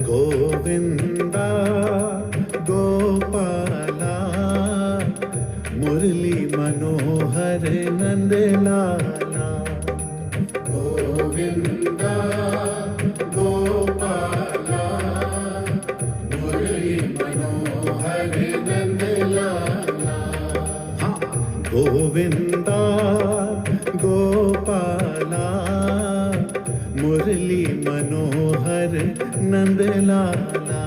गोविंदा गोपाला मुरली मनोहर नंद लाला। गोविंदा गोपाला मुरली मनोहर नंद लाला। गोविंदा गोपाला मुरली मनोहर नंद लाला।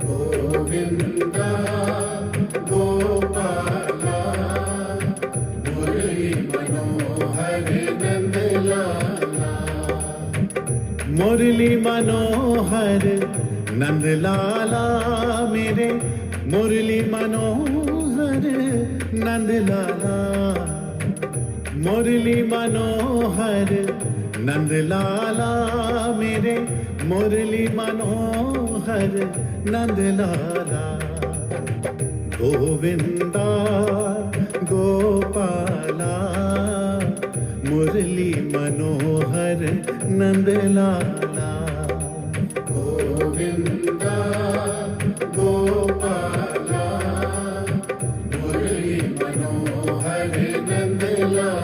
गोविंदा गोपाला मुरली मनोहर नंद लाला। मुरली मनोहर नंद लाला मेरे मुरली मनोहर नंद लाला। मुरली मनोहर नंद लाला मेरे मुरली मनोहर नंद लाला। गोविंदा गोपाला मुरली मनोहर नंद लाला। गोविंदा गोपाला मुरली मनोहर नंद लाला।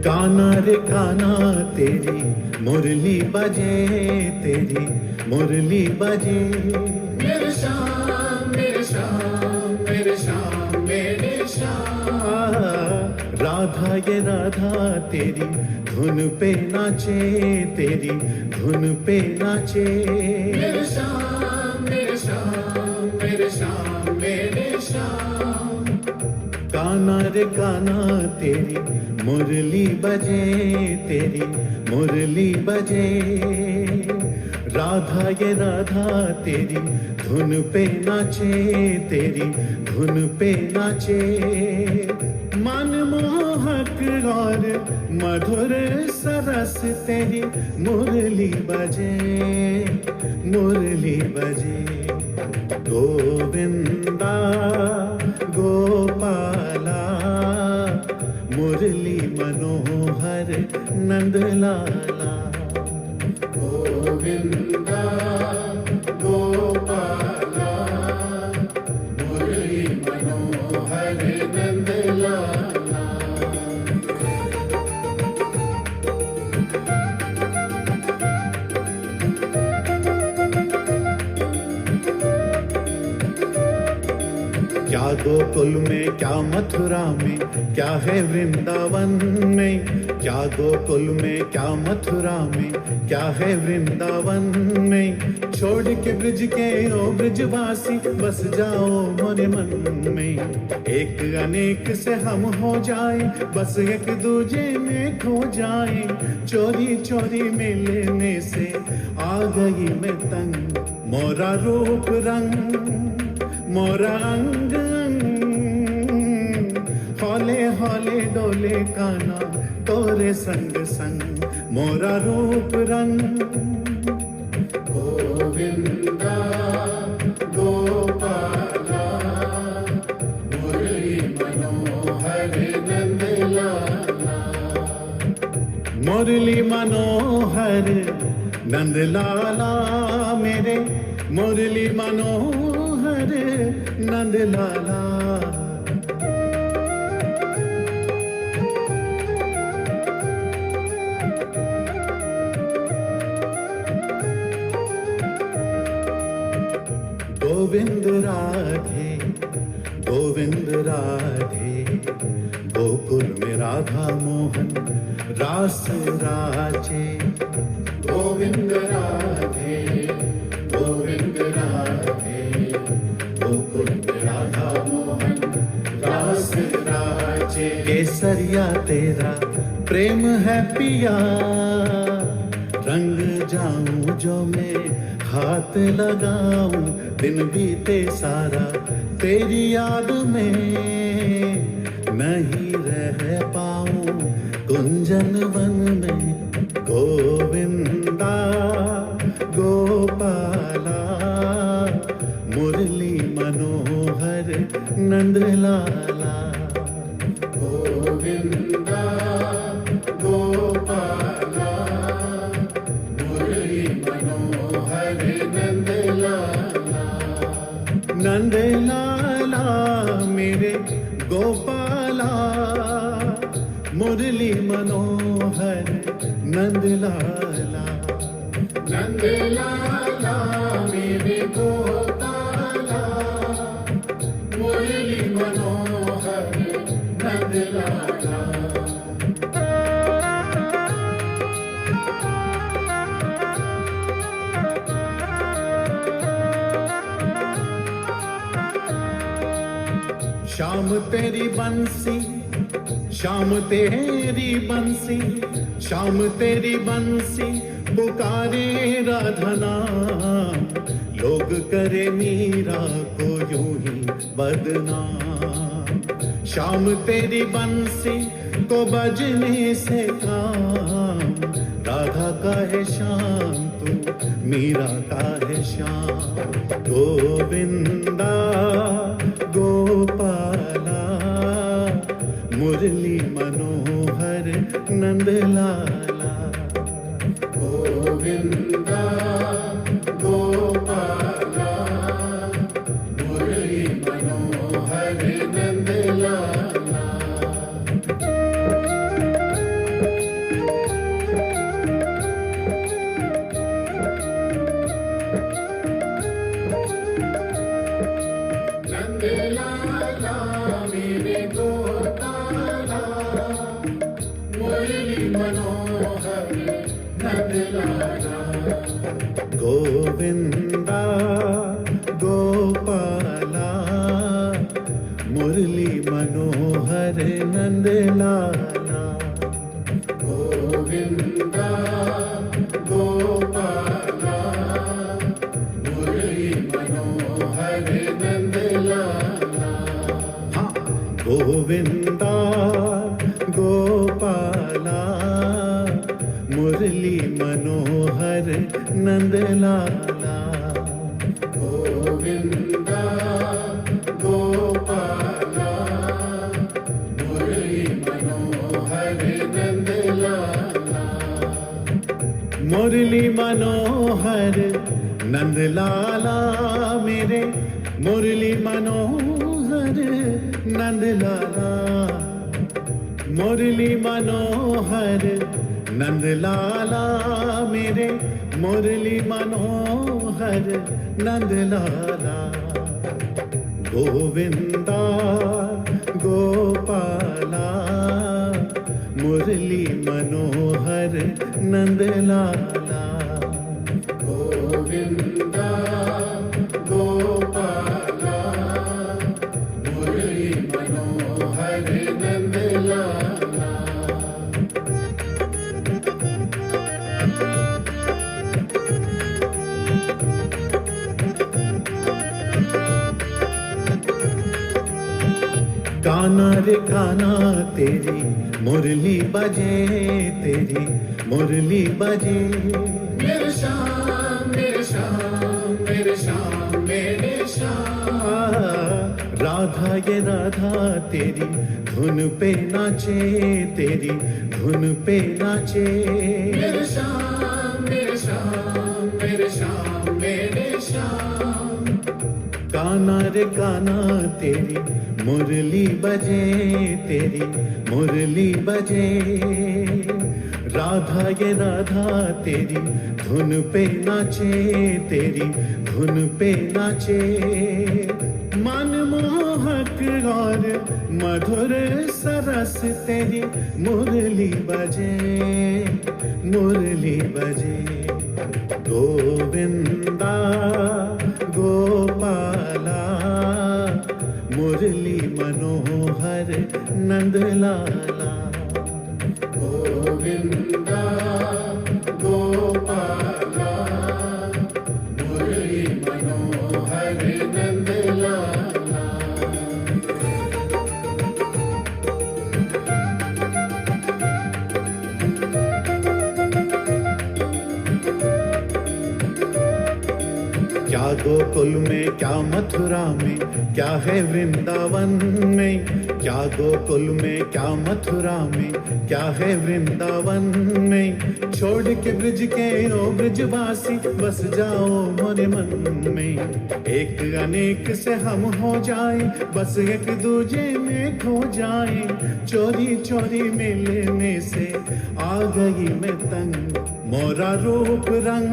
काना रे काना तेरी मुरली बजे, तेरी मुरली बजे। मेरे श्याम मेरे श्याम मेरे श्याम मेरे श्याम। राधा ये राधा तेरी धुन पे नाचे, तेरी धुन पे नाचे। मेरे श्याम मेरे श्याम मेरे श्याम मेरे श्याम। काना रे काना तेरी मुरली बजे, तेरी मुरली बजे। राधा ये राधा तेरी धुन पे नाचे, तेरी धुन पे नाचे। मनमोहक और मधुर सरस तेरी मुरली बजे, मुरली बजे। गोविंदा गोपाला मुरली मनोहर नंद लाला। गोविंदा गोपाला मुरली मनोहर नंद लाला। क्या गोकुल में क्या मथुरा में क्या है वृंदावन में। क्या गोकुल में क्या मथुरा में क्या है वृंदावन में। छोड़ के ब्रिज के ओ ब्रिजवासी बस जाओ मोरे मन में। एक अनेक से हम हो जाए बस एक दूजे में खो जाए। चोरी चोरी मिलने से आ गई मैं तंग। मोरा रूप रंग मोरा अंग हौले हौले डोले काना तोरे संग संग। मोरा रूप रंग। गोविंदा गोपाला मुरली मनोहर नंद लाला। मुरली मनोहर नंद लाला मेरे मुरली मनोहर नंद लाला। गोविंद राधे गोविंद राधे, गोकुल में राधा मोहन रास राजे। गोविंद राधे गोविंद राधे, गोकुल में राधा मोहन रास राजे। केसरिया तेरा प्रेम है पिया, रंग जाऊं जो मैं हाथ लगाऊं, दिन बीते सारा तेरी याद में, नहीं रह पाऊं कुंजन वन में। गोविंदा गोपाला, मुरली मनोहर नंदलाला। गोविंदा गोपाला, मुरली मनोहर नंदलाला। नंदलाला मेरे गोपाला, मुरली मनोहर नंदलाला। नंदलाला मेरे गोपाला, मुरली मनोहर नंदलाला। शाम तेरी बंसी, शाम तेरी बंसी, शाम तेरी बंसी पुकारे राधा नाम। लोग करे मीरा को यूं ही बदनाम। शाम तेरी बंसी को बजने से काम, राधा का है श्याम तू, मीरा का है श्याम। गोविंदा गोपाला, मुरली मनोहर नंदलाला। गोविंदा गोपाला, मुरली मनोहर नंदलाला। नंदलाला मेरे गोपाला, मुरली मनोहर नंदलाला। गोविंदा गोपाला, मुरली मनोहर नंदलाला। गोविंदा गोपाला, मुरली मनोहर नंदलाला। हाँ, गोविंदा गोपाला, मुरली मनोहर नंदलाला। गोविंदा गोपाला, मुरली मनोहर नंदलाला। मुरली मनोहर नंदलाला मेरे, मुरली मनोहर नंदलाला। मुरली मनोहर नंदलाला मेरे, मुरली मनोहर नंदलाला। गोविंदा गोपाला, मुरली मनोहर नंदलाला। गोविंदा गोपाला, मुरली मनोहर नंदलाला। काना रे काना तेरी मुरली बजे, तेरी मुरली बजे। मेरे श्याम मेरे श्याम मेरे श्याम मेरे श्याम। राधा ये राधा तेरी धुन पे नाचे, तेरी धुन पे नाचे। मेरे श्याम मेरे श्याम मेरे श्याम मेरे श्याम। काना रे काना तेरी मुरली बजे, तेरी मुरली बजे। राधा ये राधा तेरी धुन पे नाचे, तेरी धुन पे नाचे। मनमोहक और मधुर सरस तेरी मुरली बजे, मुरली बजे। गोविंदा गोपाला मुरली मनोहर नंदलाला। गोविंदा गोपाला मुरली मनोहर नंदलाला। क्या गोकुल में, क्या मथुरा में, क्या है वृंदावन में। क्या गोकुल में, क्या मथुरा में, क्या है वृंदावन में। छोड़ के ब्रिज के ओ ब्रिजवासी बस जाओ मोरे मन में। एक अनेक से हम हो जाए, बस एक दूजे में खो जाए। चोरी चोरी मिलने से आ गई मैं तंग। मोरा रूप रंग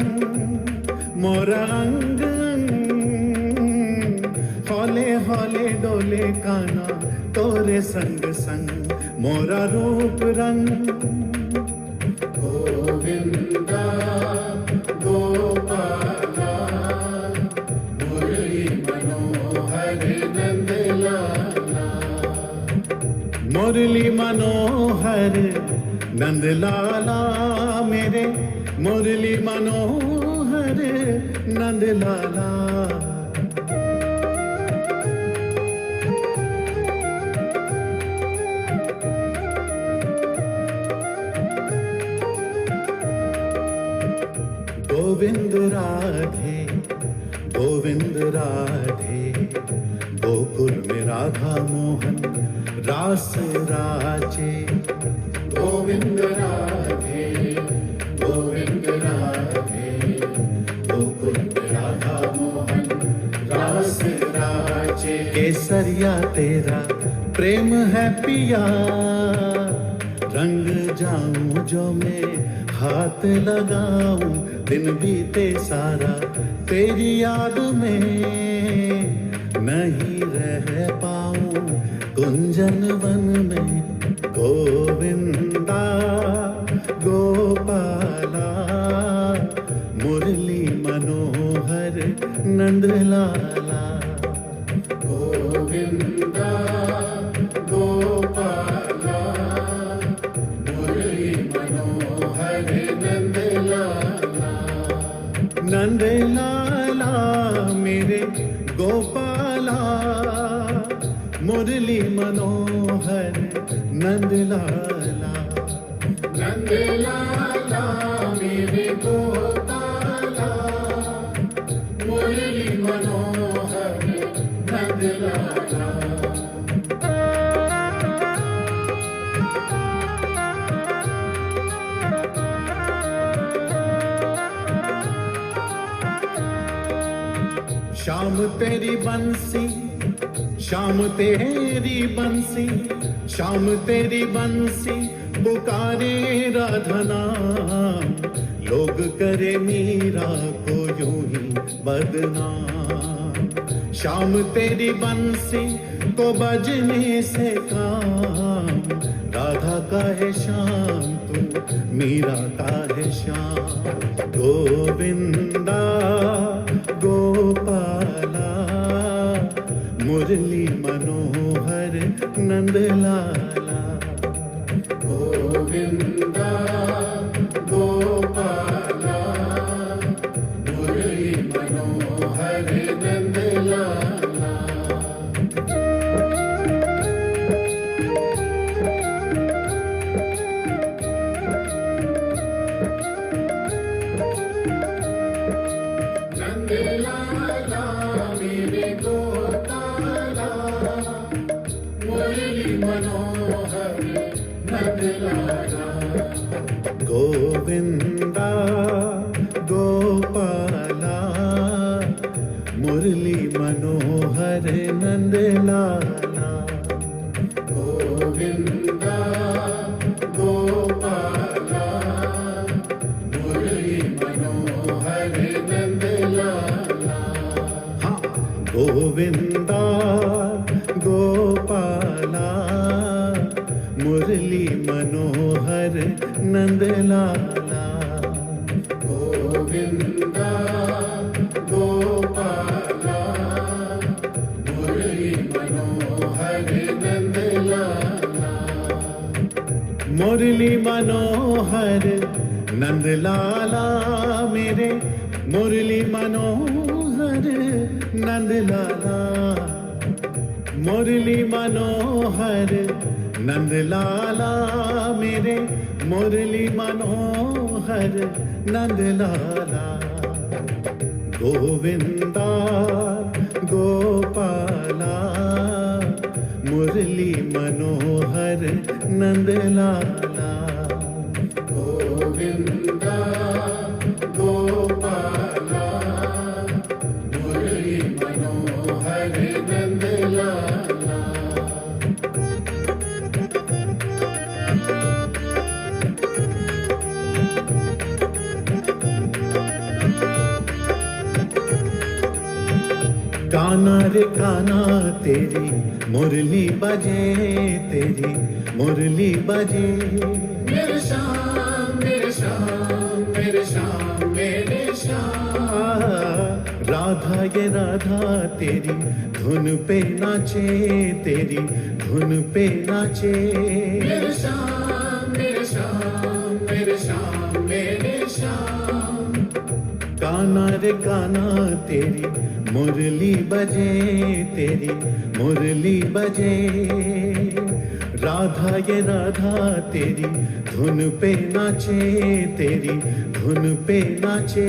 मोरा अंग हौले हौले डोले काना तोरे संग संग। मोरा रूप रंग गोविंदा गोपाला मुरली मनोहर नंदलाला। मुरली मनोहर नंदलाला मेरे मुरली मनोहर नंदलाला। गोविंद राधे गोविंद राधे गोकुल में राधा मोहन रास राजे। गोविंद राधे गोविंद राधे गोकुल में राधा मोहन रास राजे। केसरिया तेरा प्रेम है पिया, रंग जाऊं जो मैं हाथ लगाऊं। दिन बीते सारा तेरी याद में, नहीं रह पाऊं कुंजन वन में। गोविंदा गोपाला मुरली मनोहर नंदलाला। गोविंदा गोपाला मुरली मनोहर नंदलाला। नंदलाला मेरे गोपाला मुरली मनोहर नंदलाला। नंदलाला मेरे गोपाला मुरली मनोहर नंदलाला। शाम तेरी बंसी शाम तेरी बंसी शाम तेरी बंसी पुकारे राधा नाम। लोग करे मीरा को यूं ही बदनाम। शाम तेरी बंसी को बजने से काम। राधा का है शाम तू मीरा का है शाम। गोविंदा गोपाला मुरली मनोहर नंदलाला। गोविंदा गोपाला मुरली मनोहर नंदलाला। नंदलाला मेरे गोपाला मुरली मनोहर नंदलाला। गोविंदा गोपाला मुरली मनोहर नंदलाला। गोविंदा गोपाला गोविंदा गोपाला मुरली मनोहर नंदलाला गोविंदा गोपाला मुरली मनोहर नंदलाला मुरली मनोहर नंदलाला मेरे मुरली मनोहर नंदलाला मुरली मनोहर नंदलाला मेरे मुरली मनोहर नंदलाला गोविंदा गोपाला मुरली मनोहर नंदलाला गोविंदा गोपाला मुरली मनोहर नंदलाला काना रे काना तेरी मुरली बजे तेरी मुरली बजे मेरे श्याम मेरे श्याम मेरे श्याम मेरे श्याम राधा ये राधा तेरी धुन पे नाचे तेरी धुन पे नाचे मेरे श्याम मेरे श्याम मेरे श्याम मेरे श्याम काना रे काना तेरी मुरली बजे तेरी मुरली बजे राधा ये राधा तेरी धुन पे नाचे तेरी धुन पे नाचे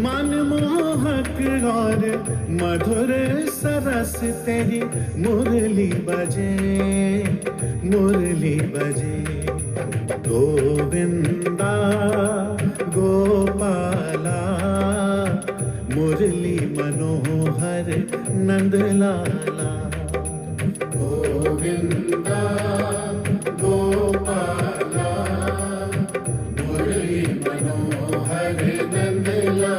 मन मोहक और मधुर सरस तेरी मुरली बजे मुरली बजे गोविंदा गोपाला मुरली मनोहर नंदलाला गोविंदा गोपाला मुरली मनोहर नंदलाला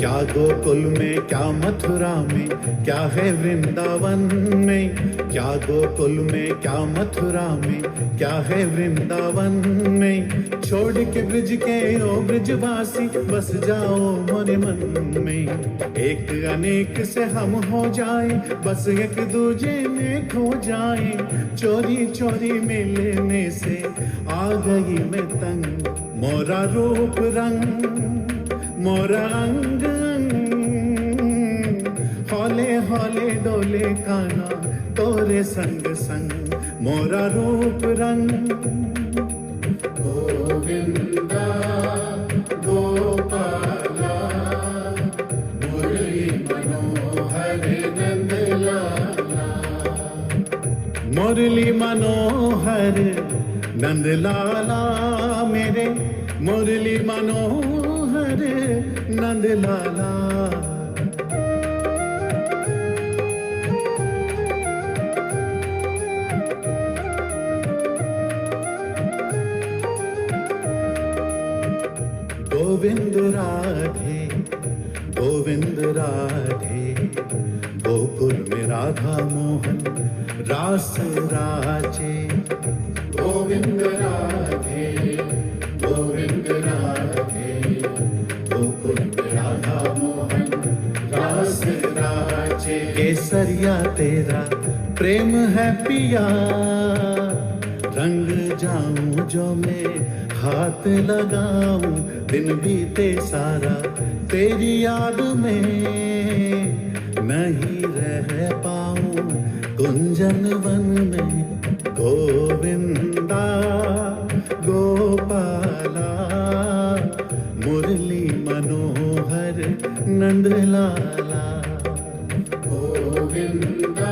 क्या गोकुल में क्या मथुरा में क्या है वृंदावन में क्या गोकुल में क्या मथुरा में क्या है वृंदावन में छोड़ के ब्रिज के ओ ब्रिजवासी बस जाओ मोरे मन में एक अनेक से हम हो जाए बस एक दूजे में खो जाए चोरी चोरी मिलने से आ गई मैं तंग मोरा रूप रंग मोरा अंग हौले हौले डोले काना तोरे संग संग मोरा रूप रंग गोविंदा गोपाला मुरली मनोहर नंदलाला मुरली मनोहर नंदलाला मेरे मुरली मनोहर नंदलाला गोविंद राधे गोविंद राधे गोकुल में राधा मोहन रास राजे गोविंद राधे गोविंद राधे गोकुल में राधा मोहन रास राजे केसरिया तेरा प्रेम है पिया रंग जाऊं जो मैं हाथ लगाऊं दिन बीते सारा तेरी याद में नहीं रह पाऊं कुंजन वन में गोविंदा गोपाला मुरली मनोहर नंदलाला गोविंदा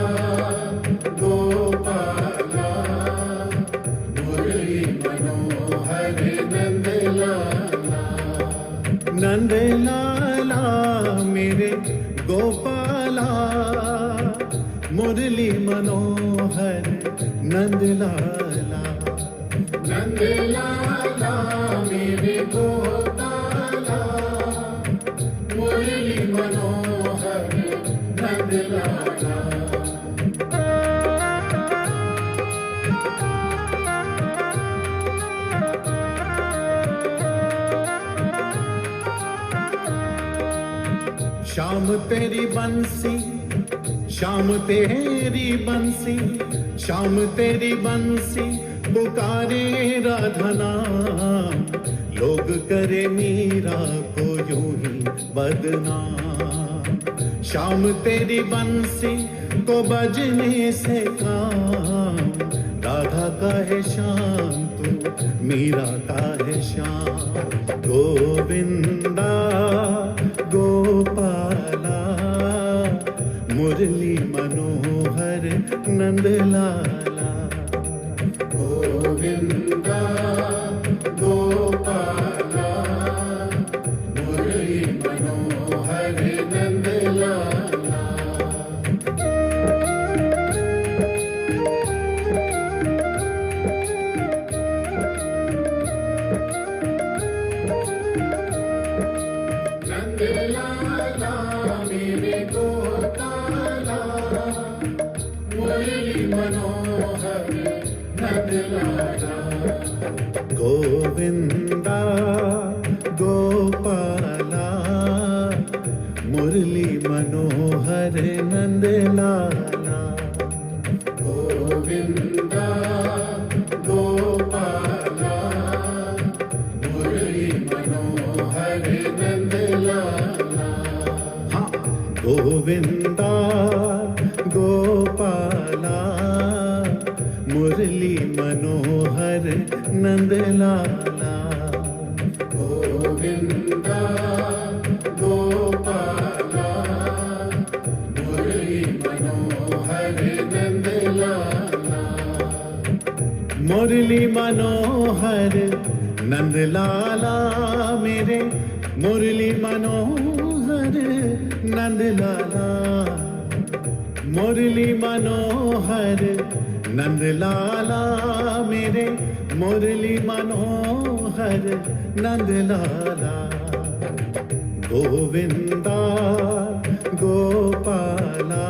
गोपाला मुरली मनोहर नंदलाला नंदलाला मेरे गोपाला मुरली मनोहर नंद लाला, नंद लाला मेरे गोपाला, मुरली मनोहर नंद लाला। श्याम तेरी बंसी, श्याम तेरी बंसी, श्याम तेरी बंसी पुकारे राधा नाम, लोग करे मीरा को यूं ही बदनाम। श्याम तेरी बंसी को बजने से काम, राधा का है श्याम तू, मीरा का है श्याम। गोविंदा गोपाला, मुरली मनोहर नंद लाला। गोविंदा गोपाला, मुरली मनोहर नंद लाला। नंद लाला मेरे गोपाला, मुरली मनोहर नंद लाला। गोविंदा गोपाला, मुरली मनोहर नंद लाला। गोविंदा गोपाला, मुरली मनोहर नंद लाला। हाँ, गोविंदा गोपाला, मुरली मनोहर नंद लाला। गोविंदा गोपाला, मुरली मनोहर नंद लाला। मुरली मनोहर नंद लाला मेरे, मुरली मनोहर नंद लाला। मुरली मनोहर नंद लाला मेरे, मुरली मनोहर नंद लाला। गोविंदा गोपाला,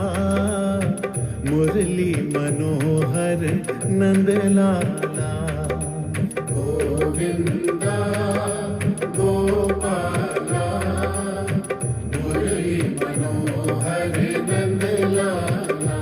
मुरली मनोहर नंद लाला। गोविंदा गोपाला, मुरली मनोहर नंद लाला।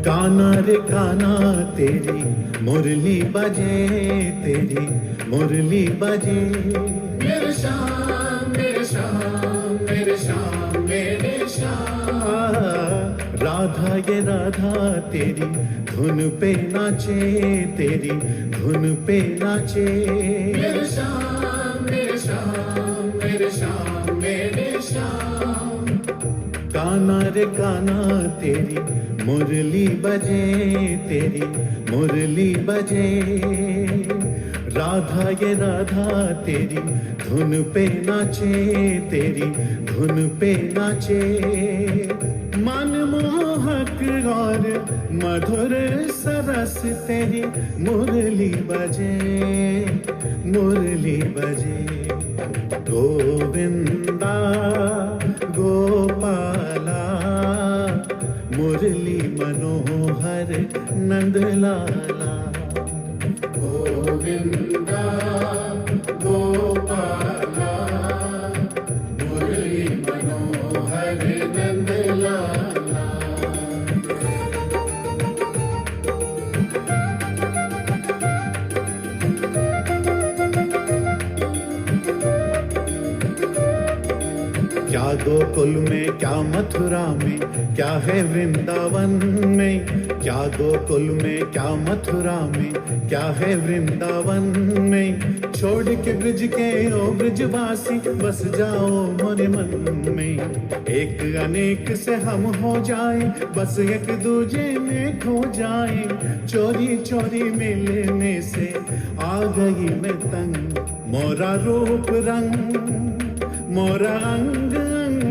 काना रे काना तेरी मुरली बजे, तेरी मुरली बजे। मेरे श्याम मेरे श्याम मेरे श्याम मेरे श्याम। राधा ये राधा तेरी धुन पे नाचे, तेरी धुन पे नाचे। मेरे श्याम मेरे श्याम मेरे श्याम मेरे श्याम। काना रे काना तेरी मुरली बजे, तेरी मुरली बजे। राधा ये राधा तेरी धुन पे नाचे, तेरी धुन पे नाचे। मनमोहक और मधुर सरस तेरी मुरली बजे, मुरली बजे। गोविंदा गोपाला, मुरली मनोहर नंद लाला। गोविंदा गोपाला, मुरली मनोहर नंद लाला। क्या गोकुल में क्या मथुरा में क्या है वृंदावन में, क्या गोकुल में क्या मथुरा में क्या है वृंदावन में। छोड़ के ब्रिज के ओ ब्रिजवासी बस जाओ मोरे मन में। एक अनेक से हम हो जाए बस एक दूजे में खो जाए। चोरी चोरी मिलने से आ गई मैं तंग। मोरा रूप रंग मोरा अंग अंग,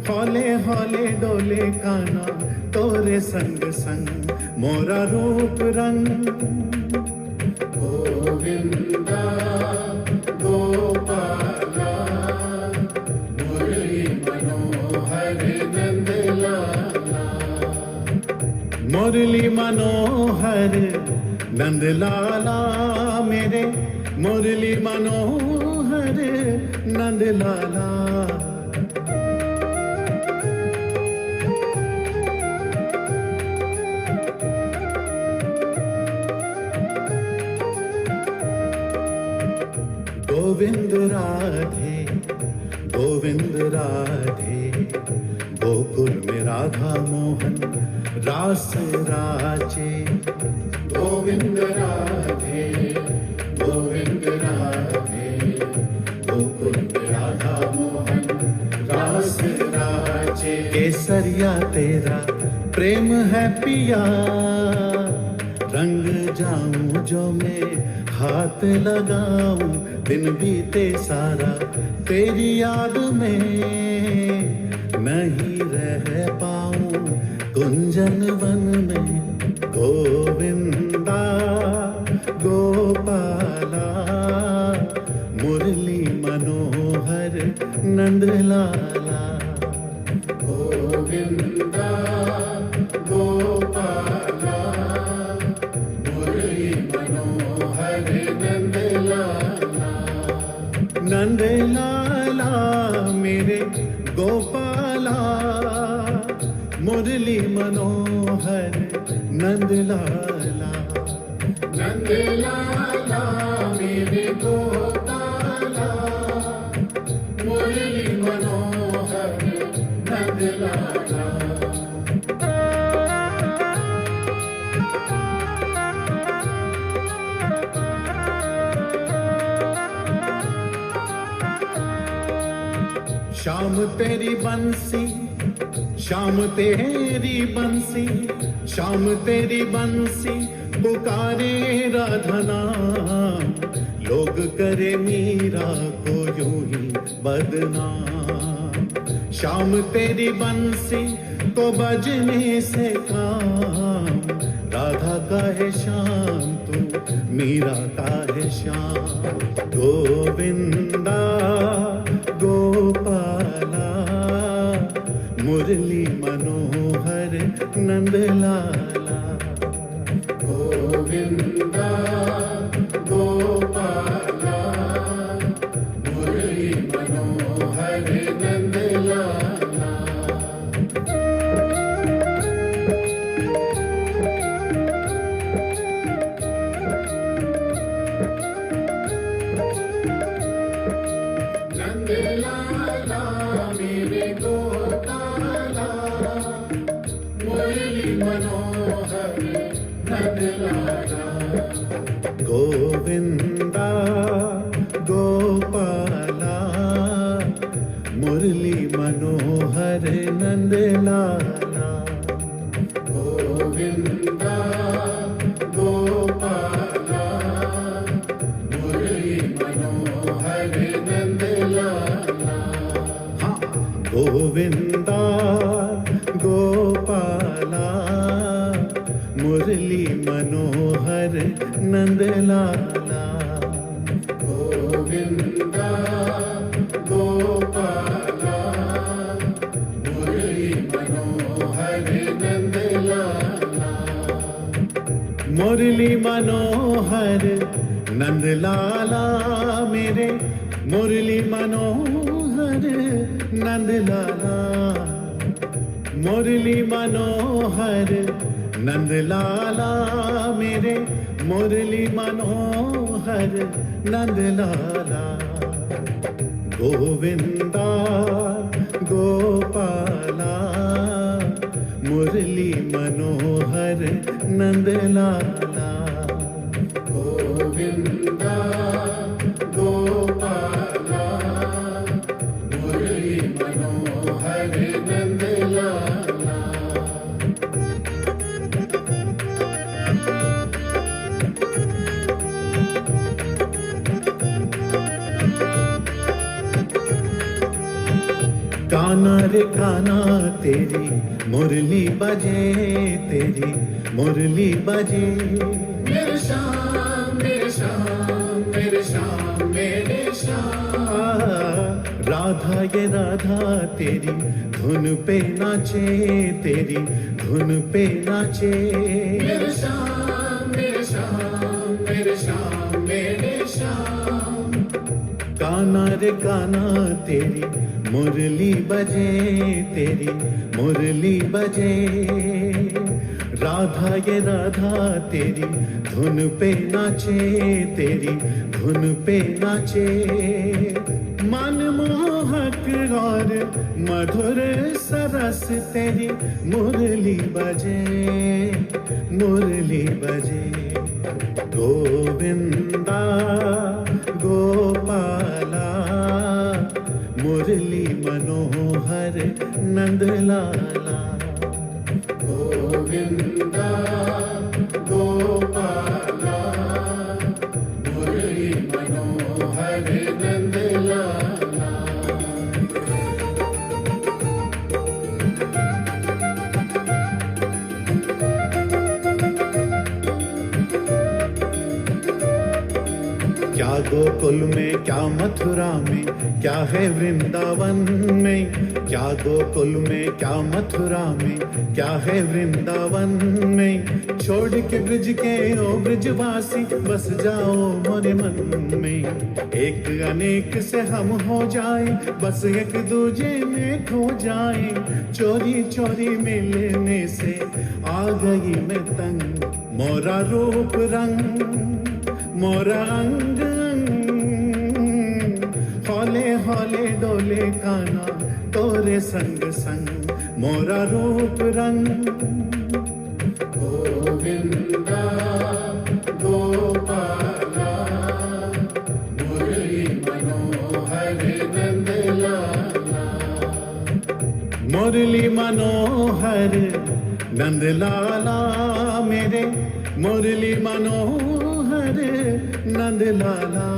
हौले हौले डोले काना तोरे संग संग। मोरा रूप रंग गोविंदा गोपाला मुरली मनोहर नंदलाला। मुरली मनोहर नंदलाला मेरे, मुरली मनोहर नंदलाला। गोविंद राधे गोविंद राधे, गोकुल में राधा मोहन रास राजे। गोविंद राधे गोविंद राधे, गोकुल में राधा मोहन रास राजे। केसरिया तेरा प्रेम है पिया, रंग जाऊं जो मैं हाथ लगाऊं। दिन बीते सारा तेरी याद में, नहीं रह पाऊं कुंजन वन में। गोविंदा गोपाला मुरली मनोहर नंदलाला। गोविंदा गोपाला मुरली मनोहर नंदलाला। नंदलाला मेरे गोपाला, मुरली मनोहर नंदलाला। नंदलाला मेरे गोपाला, मुरली मनोहर नंदलाला। शाम तेरी बंसी शाम तेरी बंसी, शाम तेरी बंसी पुकारे राधा नाम। लोग करे मीरा को यूं ही बदनाम। शाम तेरी बंसी को बजने से काम। राधा का है श्याम तू, मीरा का है श्याम। गोविंदा गोपाला मुरली मनोहर नंदलाला। गोविंदा गोपाला मुरली मनोहर नंदलाला। नंदलाला मेरे गोपाला, मुरली मनोहर नंदलाला। गोविंदा गोपाला मुरली मनोहर नंदलाला। गोविंदा गोपाला मुरली मनोहर नंदलाला। हाँ, गोविंदा गोपाला मुरली मनोहर नंदलाला। गोविंदा गोपाला मुरली मनोहर नंदलाला। मुरली मनोहर नंदलाला मेरे, मुरली मनोहर नंदलाला। मुरली मनोहर नंदलाला मेरे, मुरली मनोहर नंदलाला। गोविंदा गोपाला मुरली मनोहर नंदलाला गोविंदा गोपाला मुरली मनोहर नंदलाला काना रे काना तेरी मुरली बजे तेरी मुरली बजे मेरे श्याम मेरे श्याम मेरे श्याम मेरे श्याम राधा ये राधा तेरी धुन पे नाचे तेरी धुन पे नाचे मेरे श्याम मेरे श्याम मेरे श्याम मेरे श्याम काना रे काना तेरी मुरली बजे तेरी मुरली बजे राधा ये राधा तेरी धुन पे नाचे तेरी धुन पे नाचे मनमोहक और मधुर सरस तेरी मुरली बजे मुरली बजे गोविंदा गोपाला मुरली मनोहर नंदलाला गोविंदा गोपाला मुरली मनोहर नंदलाला क्या गोकुल में क्या मथुरा में क्या है वृंदावन में क्या गोकुल में क्या मथुरा में क्या है वृंदावन में छोड़ के ब्रिज के ओ ब्रिजवासी बस जाओ मोरे मन में एक अनेक से हम हो जाए बस एक दूजे में खो जाए चोरी चोरी मिलने से आ गई मैं तंग मोरा रूप रंग मोरा अंग हौले हौले डोले काना तोरे संग संग मोरा रूप रंग गोविंदा गोपाला मुरली मनोहर नंदलाला मुरली मनोहर नंदलाला मेरे मुरली मनोहर नंदलाला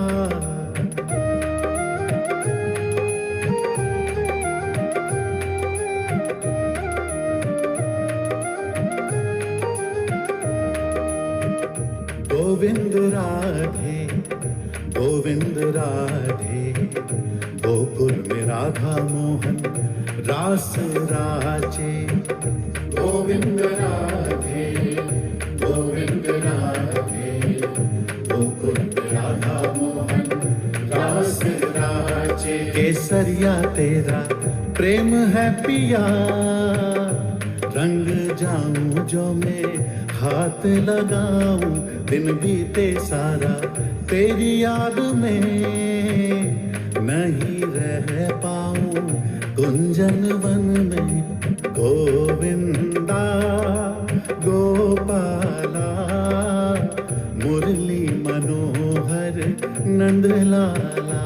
गोविंद राधे गोविंद राधे गोकुल में राधा मोहन रास राजे गोविंद राधे गोविंद राधे गोकुल में राधा मोहन रास राजे केसरिया तेरा प्रेम है पिया रंग जाऊं जो मैं हाथ लगाऊं दिन बीते सारा तेरी याद में नहीं रह पाऊं कुंजन वन में गोविंदा गोपाला मुरली मनोहर नंदलाला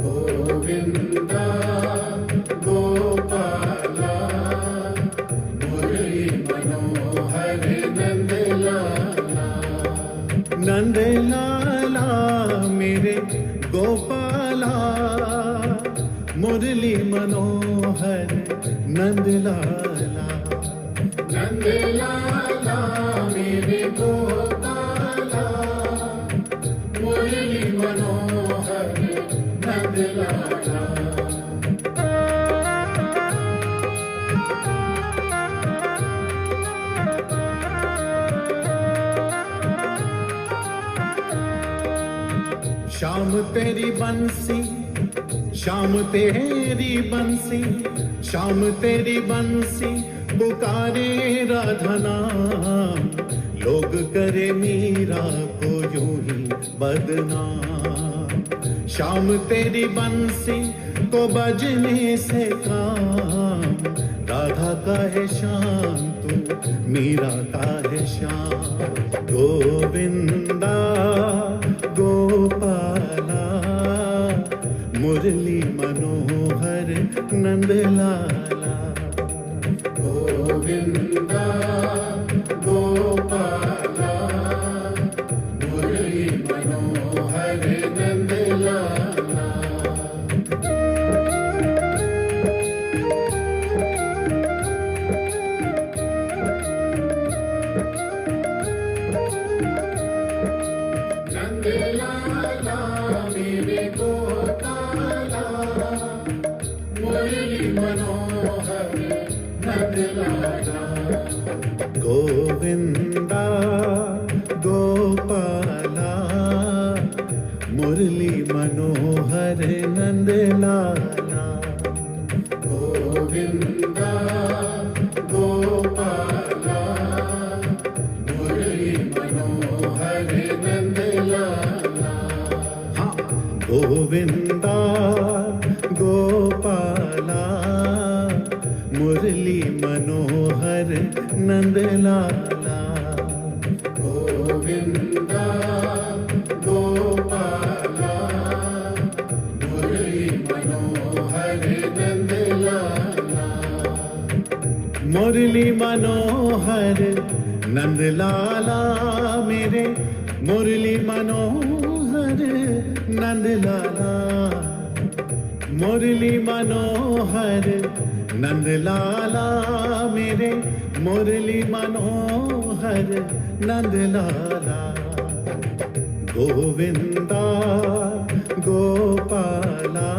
गोविंदा गोपाला मुरली मनोहर नंदलाला नंदलाला मेरे गोपाला मुरली मनोहर नंदलाला नंदलाला मेरे गोपाला मुरली मनोहर नंदलाला शाम तेरी बंसी शाम तेरी बंसी शाम तेरी बंसी पुकारे राधा नाम लोग करे मीरा को यूं ही बदनाम शाम तेरी बंसी को बजने से काम, राधा का है शाम तू, मीरा का है शाम। गोविंदा गोपाला मुरली मनोहर नंदलाला। गोविंदा गोपाला मुरली मनोहर नंदलाला। नंदलाला मेरे गोपाला मुरली मनोहर नंदलाला। गोविंदा गोपाला मुरली मनोहर नंदलाला। गोविंदा गोपाला मुरली मनोहर नंदलाला। हाँ, गोविंदा गोपाला मुरली मनोहर नंदलाला। गोविंदा गोपाला मुरली मनोहर नंदलाला। मुरली मनोहर नंदलाला मेरे मुरली मनोहर नंदलाला। मुरली मनोहर नंदलाला मेरे मुरली मनोहर नंदलाला। गोविंदा गोपाला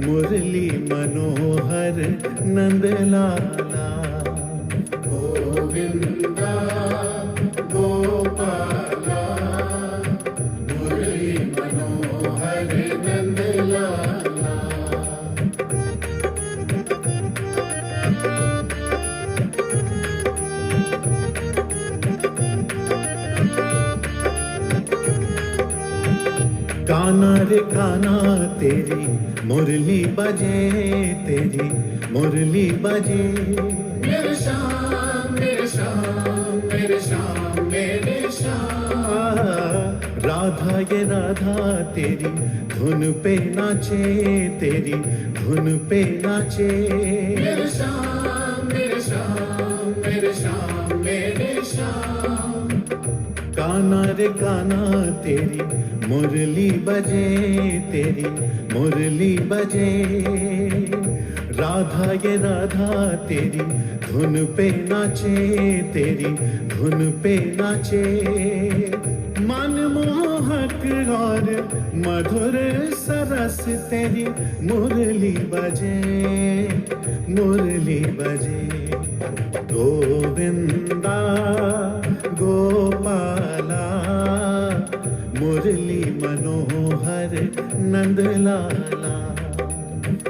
मुरली मनोहर नंदलाला। गोविंदा गोपाला मुरली मनोहर नंदलाला। काना रे काना तेरी मुरली बजे, तेरी मुरली बजे। मेरे श्याम मेरे श्याम मेरे श्याम मेरे श्याम। राधा ये राधा तेरी धुन पे नाचे, तेरी धुन पे नाचे। मेरे श्याम मेरे श्याम मेरे श्याम मेरे श्याम। काना रे काना तेरी मुरली बजे, तेरी मुरली बजे। राधा ये राधा तेरी धुन पे नाचे, तेरी धुन पे नाचे। मनमोहक और मधुर सरस तेरी मुरली बजे, मुरली बजे। गोविंदा गोपाला मुरली मनोहर नंदलाला।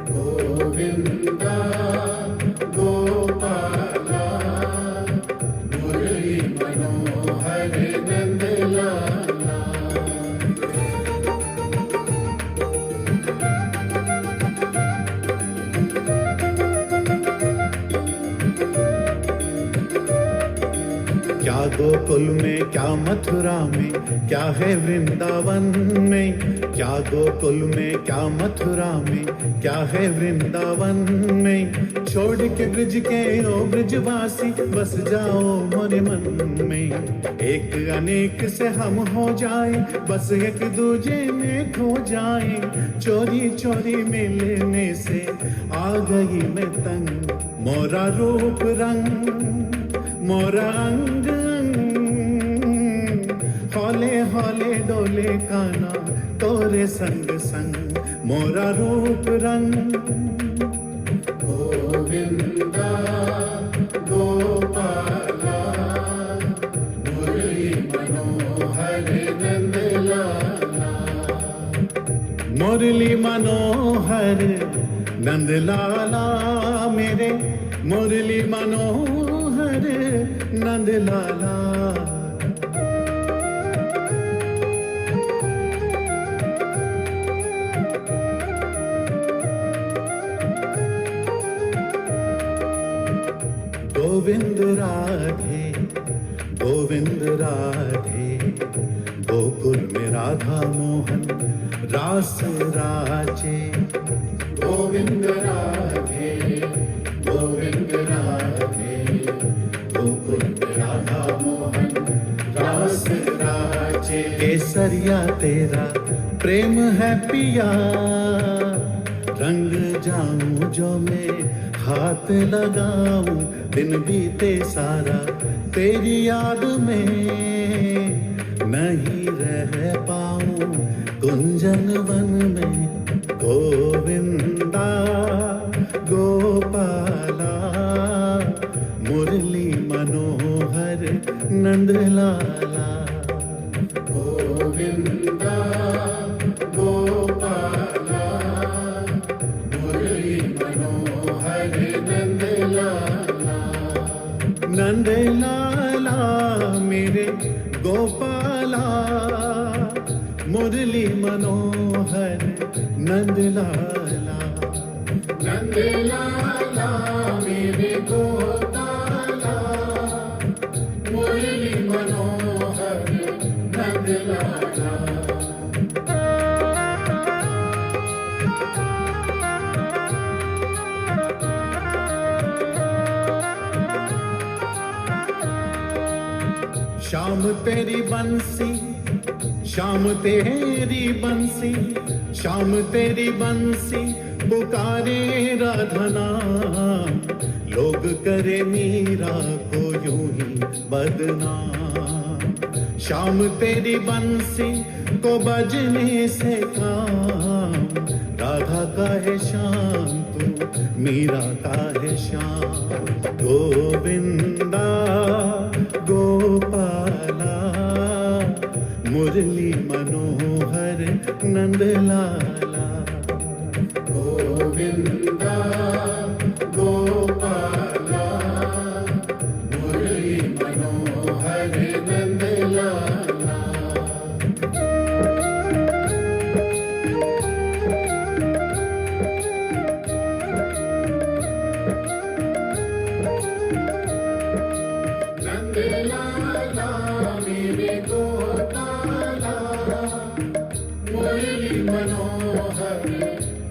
गोविंदा गोपाला मुरली मनोहर नंदलाला। क्या गोकुल में क्या मथुरा में क्या है वृंदावन में। क्या गोकुल में क्या मथुरा में क्या है वृंदावन में। छोड़ के ब्रिज के ओ ब्रिजवासी बस जाओ मोरे मन में। एक अनेक से हम हो जाए बस एक दूजे में खो जाए। चोरी चोरी मिलने से आ गई मैं तंग। मोरा रूप रंग मोरा अंग हौले हौले डोले काना तोरे संग संग। मोरा रूप रंग गोविंदा गोपाला मुरली मनोहर नंदलाला। मुरली मनोहर नंदलाला मेरे मुरली मनोहर नंदलाला। गोविंद राधे गोविंद राधे, गोकुल में राधा मोहन रास राजे। गोविंद राधे गोविंद राधे, गोकुल में राधा मोहन रास राजे। केसरिया तेरा प्रेम है पिया, रंग जाऊं जो मैं हाथ लगाऊं, दिन बीते सारा तेरी याद में, नहीं रह पाऊं कुंजन वन में। गोविंदा गोपाला, मुरली मनोहर नंदलाला। गोविंदा गोपाला, मुरली मनोहर नंदलाला। नंदलाला मेरे गोपाला, मुरली मनोहर नंदलाला। नंदलाला मेरे गोपाला, मुरली मनोहर नंदलाला। शाम तेरी बंसी, शाम तेरी बंसी, शाम तेरी बंसी पुकारे राधा नाम। लोग करे मीरा को यूं ही बदनाम। शाम तेरी बंसी को बजने से काम, राधा का है शाम तू, मीरा का है शाम। गोविंदा गोपाला, मुरली मनोहर नंदलाला। गोविंदा गोपाला, मुरली मनोहर नंदलाला। नंदलाला मेरे गोपाला, मुरली मनोहर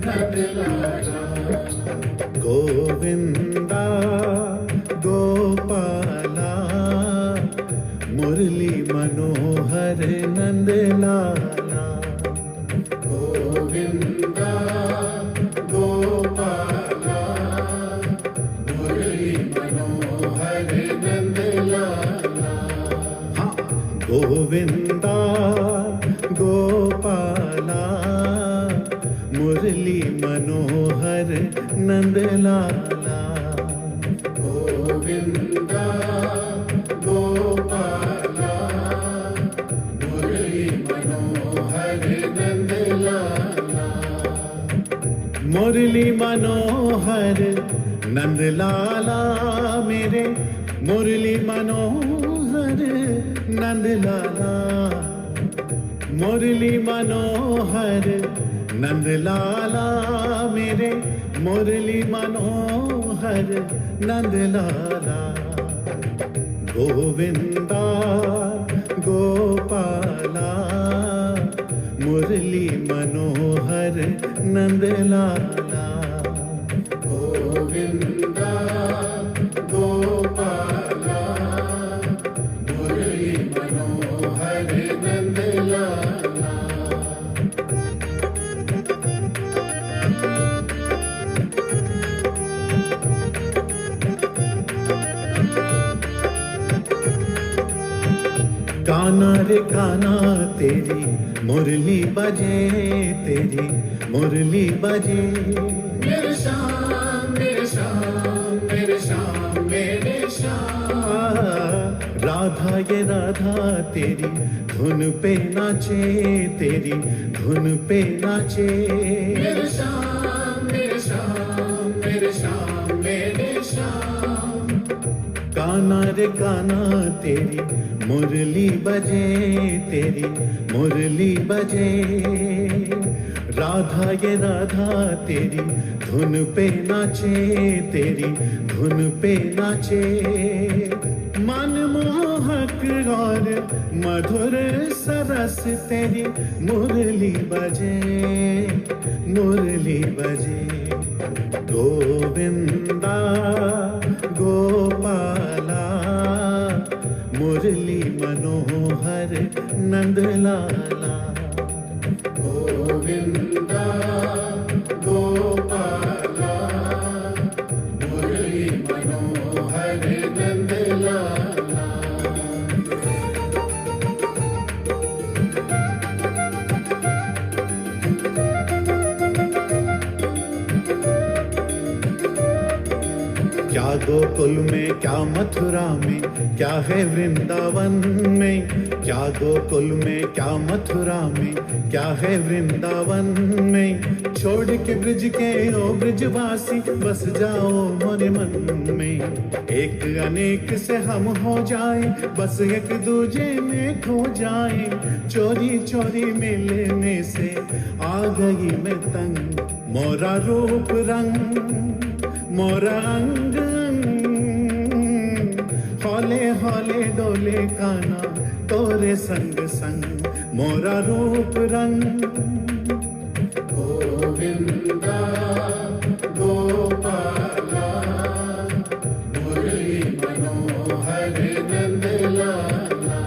नंदलाला। गोविंदा गोपाला, मुरली मनोहर नंदलाला। गोविंदा गोपाला, मुरली मनोहर नंदलाला। हाँ, गोविंदा गोपाला, मुरली मनोहर नंदलाला। गोविंदा गोपाला, मुरली मनोहर नंदलाला। मुरली मनोहर नंदलाला मेरे, मुरली मनोहर नंदलाला। मुरली मनोहर नंदलाला मेरे, मुरली मनोहर नंदलाला। गोविंदा गोपाला, मुरली मनोहर नंदलाला। गोविंदा गोपाला, मुरली मनोहर नंदलाला। काना रे काना तेरी मुरली बजे, तेरी मुरली बजे। मेरे श्याम मेरे श्याम मेरे श्याम मेरे श्याम। राधा ये राधा तेरी धुन पे नाचे, तेरी धुन पे नाचे। मेरे श्याम मेरे श्याम मेरे श्याम मेरे श्याम। काना रे काना तेरी मुरली बजे, तेरी मुरली बजे। राधा ये राधा तेरी धुन पे नाचे, तेरी धुन पे नाचे। मनमोहक और मधुर सरस तेरी मुरली बजे, मुरली बजे। गोविंदा गोपाला मुरली मनोहर नंदलाला। गोविंदा गोपाला मुरली मनोहर नंदलाला। क्या गोकुल में, क्या मथुरा में, क्या है वृंदावन में। क्या गोकुल में, क्या मथुरा में, क्या है वृंदावन में। छोड़ के ब्रिज के ओ ब्रिजवासी बस जाओ मोरे मन में। एक अनेक से हम हो जाए, बस एक दूजे में खो जाए। चोरी चोरी मिलने से आ गई मैं तंग। मोरा रूप रंग मोरा अंग, हौले हौले डोले काना तोरे संग संग। मोरा रूप रंग गोविंदा गोपाला मुरली मनोहर नंदलाला।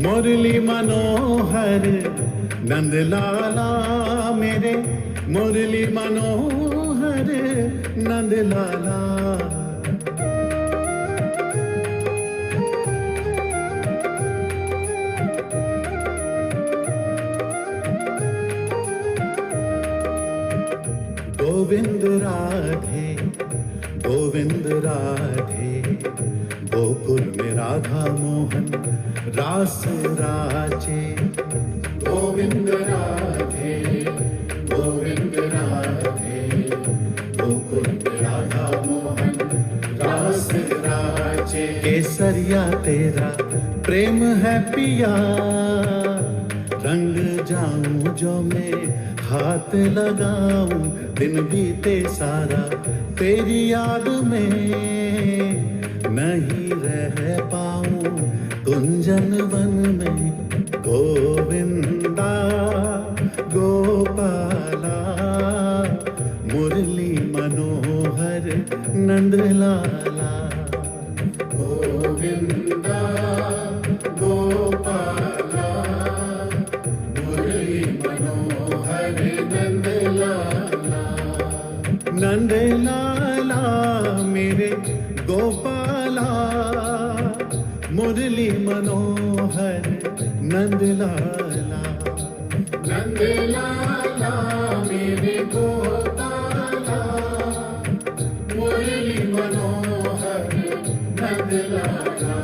मुरली मनोहर नंदलाला मेरे, मुरली मनोहर नंदलाला। गोविंद राधे गोविंद राधे, गोकुल में राधा मोहन रास राजे। गोविंद राधे गोविंद राधे, गोकुल में राधा मोहन रास राजे। केसरिया तेरा प्रेम है पिया, रंग जाऊं जो मैं हाथ लगाऊं। दिन बीते सारा तेरी याद में, नहीं रह पाऊं कुंजन वन में। गोविंदा गोपाला मुरली मनोहर नंदलाला। गोविंदा गोपाला मुरली मनोहर नंदलाला। नंदलाला मेरे गोपाला, मुरली मनोहर नंदलाला। नंदलाला मेरे गोपाला, मुरली मनोहर नंदलाला।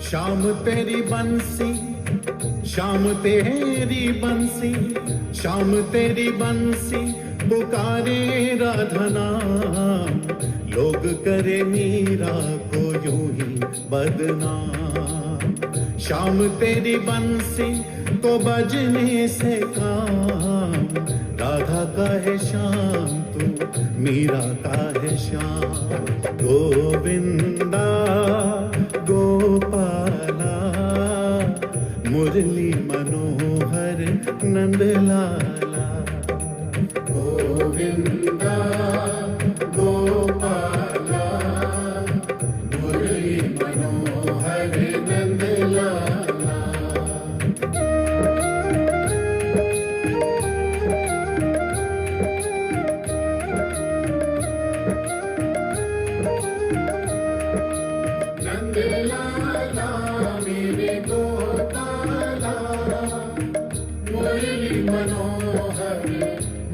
शाम तेरी बंसी, शाम तेरी बंसी, शाम तेरी बंसी पुकारे राधा नाम। लोग करे मीरा को यूं ही बदनाम। शाम तेरी बंसी को बजने से काम। राधा का है श्याम तू, मीरा का है श्याम। गोविंदा गोपाला मुरली मनोहर नंदलाला। गोविंदा गोपाला मुरली मनोहर नंदलाला। नंदलाला मेरे गोपाला, मुरली मनोहर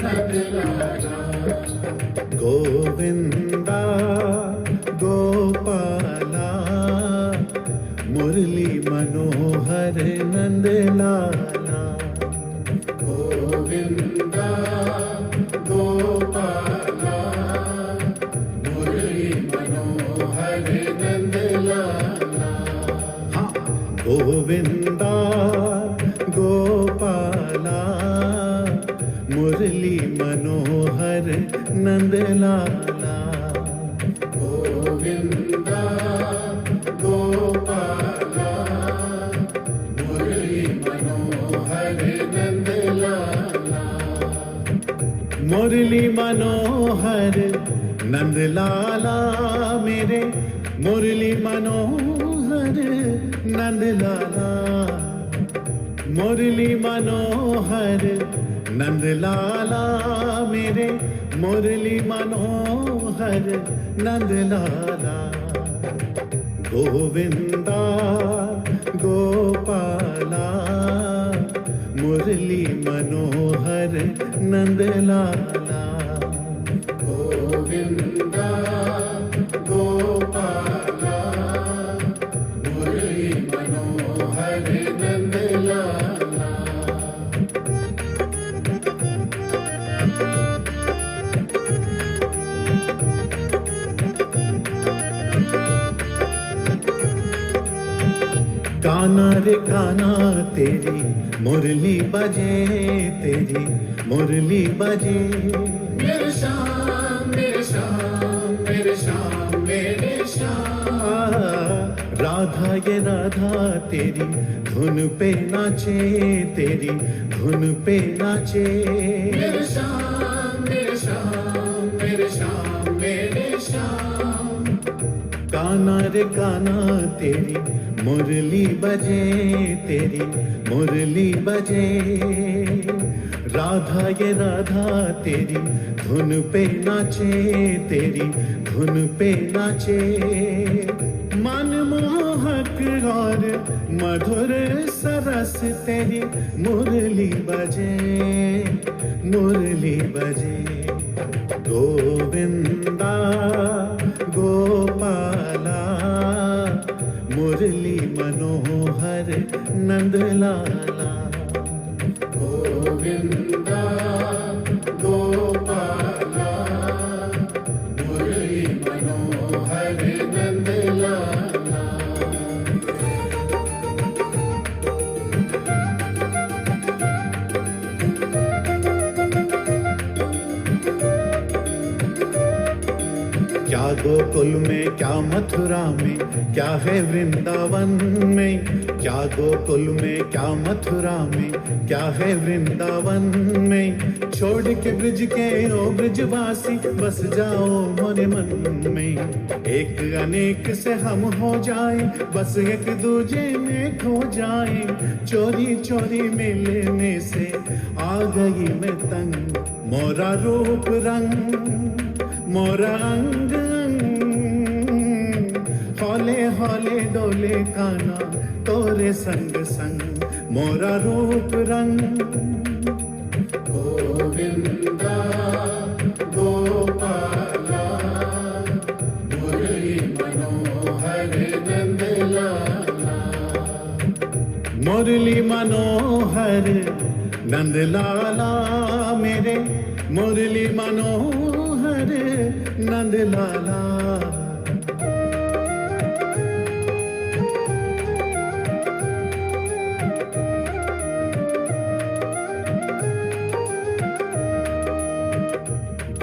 नंदलाला। गोविंदा गोपाला मुरली मनोहर नंदलाला। गोविंदा गोपाला नंद लाला। गोविंदा गोपाला मुरली मनोहर नंद लाला। मुरली मनोहर नंद लाला मेरे मुरली मनोहर नंद लाला। मुरली मनोहर नंद लाला मेरे मुरली मनोहर नंद लाला। गोविंदा गोपाला मुरली मनोहर नंद लाला। गोविंदा गोपाला मुरली मनोहर नंद लाला। काना रे काना तेरी मुरली बजे, तेरी मुरली बजे। मेरे श्याम मेरे श्याम मेरे श्याम मेरे श्याम। राधा ये राधा तेरी धुन पे नाचे, तेरी धुन पे नाचे। मेरे श्याम मेरे श्याम मेरे श्याम मेरे श्याम। काना रे काना तेरी मुरली बजे, तेरी मुरली बजे। राधा ये राधा तेरी धुन पे नाचे, तेरी धुन पे नाचे। मनमोहक और मधुर सरस तेरी मुरली बजे, मुरली बजे। गोविंदा गोपाला मुरली मनोहर नंद लाला। गोविंदा गोपाला मुरली मनोहर नंद लाला। क्या गोकुल में क्या मथुरा में क्या है वृंदावन में। क्या गोकुल में क्या मथुरा में क्या है वृंदावन में। छोड़ के ब्रिज के ओ ब्रिजवासी बस जाओ मोरे मन में। एक अनेक से हम हो जाए बस एक दूजे में खो जाए। चोरी चोरी मिलने से आ गई मैं तंग। मोरा रूप रंग मोरा अंग हौले हौले डोले काना तोरे संग संग। मोरा रूप रंग गोविंदा गोपाला मुरली मनोहर नंद लाला। मुरली मनोहर नंद लाला मेरे मुरली मनोहर नंद लाला।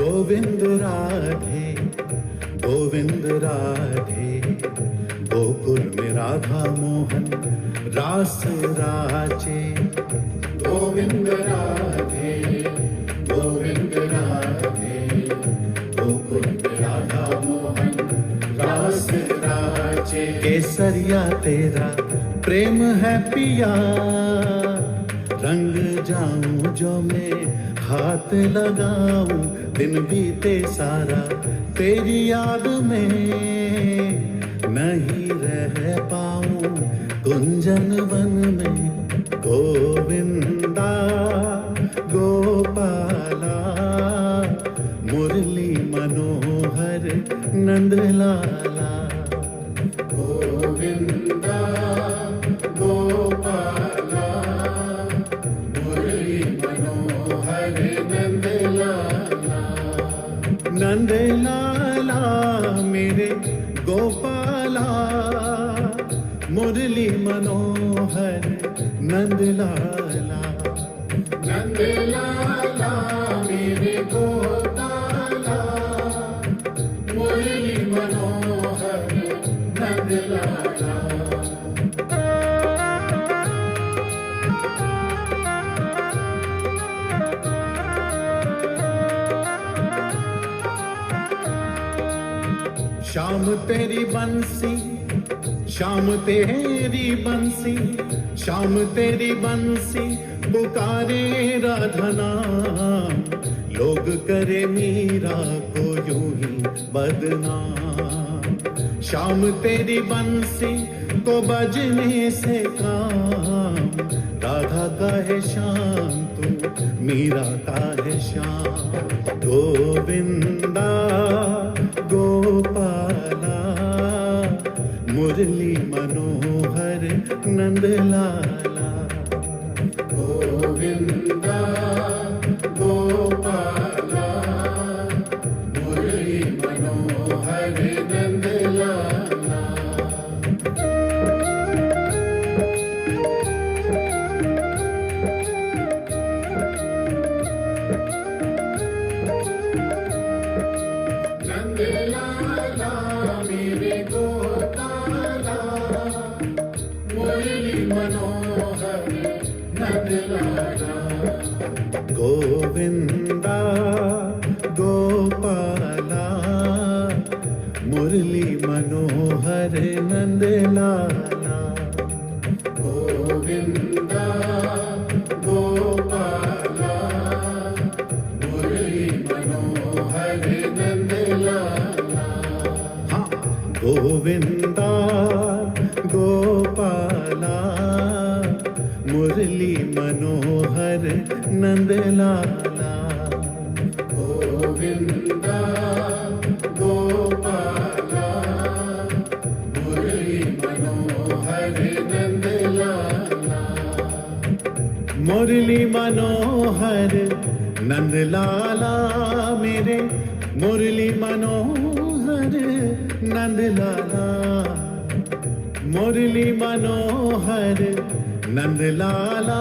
गोविंद राधे गोविंद राधे गोकुल में राधा मोहन रास राचे। गोविंद राधे गोविंद राधे गोकुल में राधा मोहन रास राचे। केसरिया तेरा प्रेम है पिया रंग जाऊं जो मैं हाथ लगाऊं। दिन बीते सारा तेरी याद में नहीं रह पाऊं कुंजन वन में। गोविंदा गोपाला मुरली मनोहर नंद लाला। गोविंदा गोपाला मुरली मनोहर नंद लाला। नंद लाला मेरे गोपाला मुरली मनोहर नंद लाला। नंद लाला मेरे गोपाला नंद लाला। शाम तेरी बंसी, शाम तेरी बंसी, शाम तेरी बंसी पुकारे राधा नाम। लोग करे मीरा को यूं ही बदनाम। शाम तेरी बंसी को बजने से काम। राधा का है शाम तू, मीरा का है शाम। गोविंदा गोपाला मुरली मनोहर नंद लाला। गोविंदा गोपाला मुरली मनोहर नंद लाला। नंद लाला मेरे गोपाला मुरली मनोहर नंद लाला। गोविंदा गोपाला मुरली मनोहर नंद लाला। गोविंदा गोपाला मुरली मनोहर नंद लाला। हाँ, गोविंदा गोपाला मुरली मनोहर नंद लाला। गोविंदा गोपाला मुरली मनोहर नंद लाला। मुरली मनोहर नंद लाला मेरे मुरली मनोहर नंद लाला। मुरली मनोहर नंद लाला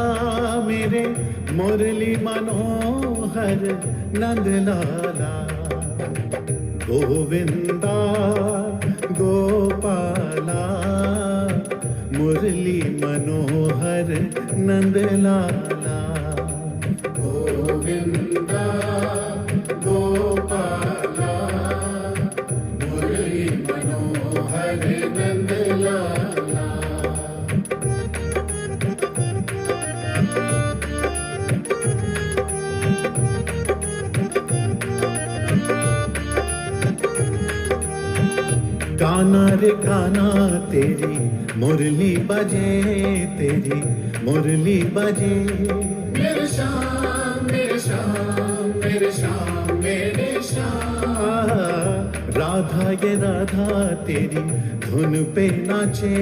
मेरे मुरली मनोहर नंद लाला। गोविंदा गोपाला मुरली मनोहर नंद लाला। गोविंदा गोपाला मुरली मनोहर नंद लाला। काना रे काना तेरी मुरली बजे, तेरी मुरली बजे। मेरे श्याम मेरे श्याम मेरे श्याम मेरे श्याम। राधा ये राधा तेरी धुन पे नाचे,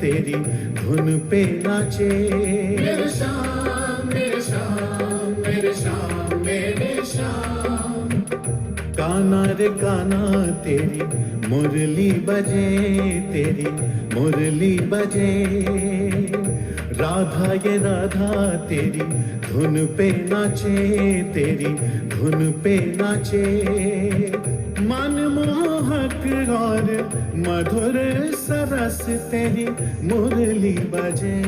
तेरी धुन पे नाचे। मेरे श्याम मेरे श्याम मेरे श्याम मेरे श्याम। काना रे काना तेरी मुरली बजे, तेरी मुरली बजे। राधा ये राधा तेरी धुन पे नाचे, तेरी धुन पे नाचे। मनमोहक और मधुर सरस तेरी मुरली बजे,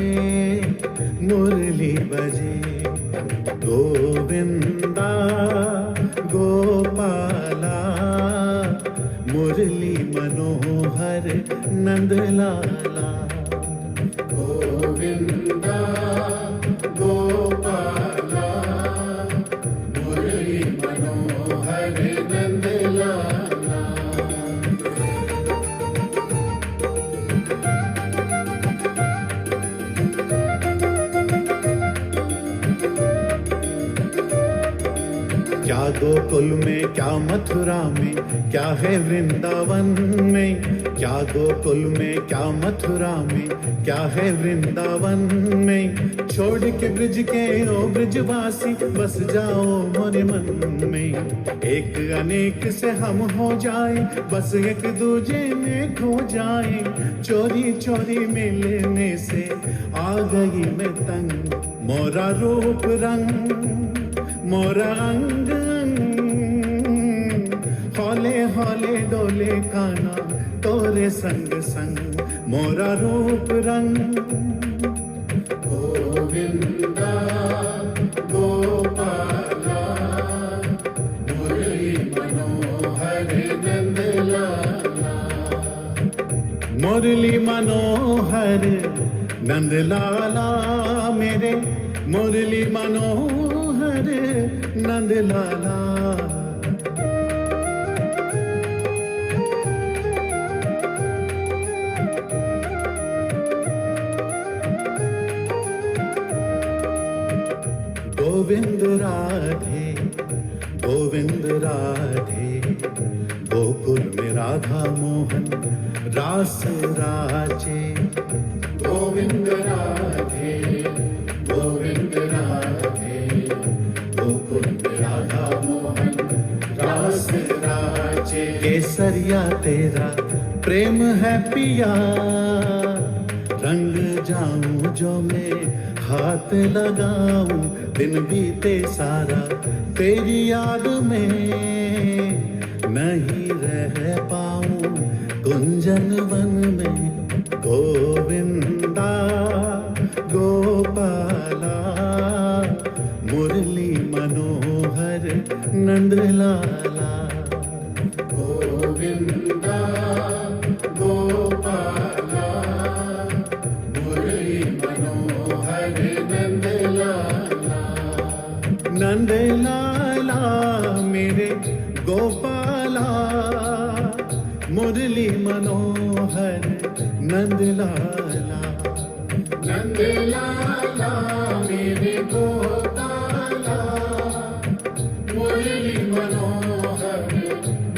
मुरली बजे। गोविंदा गोपाला मुरली मनोहर नंद लाला। गोविंदा गोपाला मुरली मनोहर नंद लाला। क्या गोकुल में क्या मथुरा में क्या है वृंदावन में। क्या गोकुल में क्या मथुरा में क्या है वृंदावन में। छोड़ के ब्रिज के ओ ब्रिजवासी बस जाओ मोरे मन में। एक अनेक से हम हो जाए बस एक दूजे में खो जाए। चोरी चोरी मिलने से आ गई मैं तंग। मोरा रूप रंग मोरा अंग अंग। हौले हौले डोले काना तो तोरे संग संग मोरा रूप रंग गोविंदा गोपाला मुरली मनोहर नंदलाला मुरली मनोहर नंदलाला मेरे मुरली मनोहर नंदलाला गोविंद राधे गोकुल में राधा मोहन रास राजे गोविंद राधे गोकुल में राधा मोहन रास राजे केसरिया तेरा प्रेम है पिया रंग जाऊं जो मैं हाथ लगाऊं दिन बीते सारा तेरी याद में नहीं रह पाऊं कुंजन वन में गोविंदा गोपाला मुरली मनोहर नंदलाला गोविंदा गोपाला मुरली मनोहर नंदलाला नंदलाला मेरे गोपाला मुरली मनोहर नंदलाला नंदलाला मेरे गोपाला मुरली मनोहर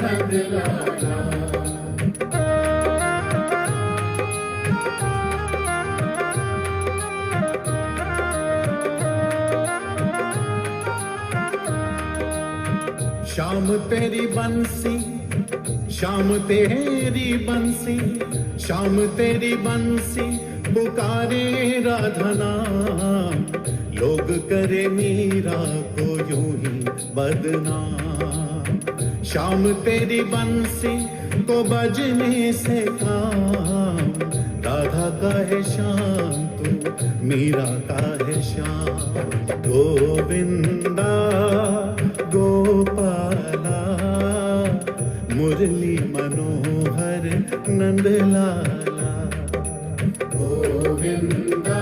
नंदलाला शाम तेरी बंसी शाम तेरी बंसी शाम तेरी बंसी पुकारे राधा नाम लोग करे मीरा को यूं ही बदनाम शाम तेरी बंसी को बजने से काम राधा का है शाम तू मीरा का है शाम गोविंदा गोपाला मुरली मनोहर नंदलाला गोविंदा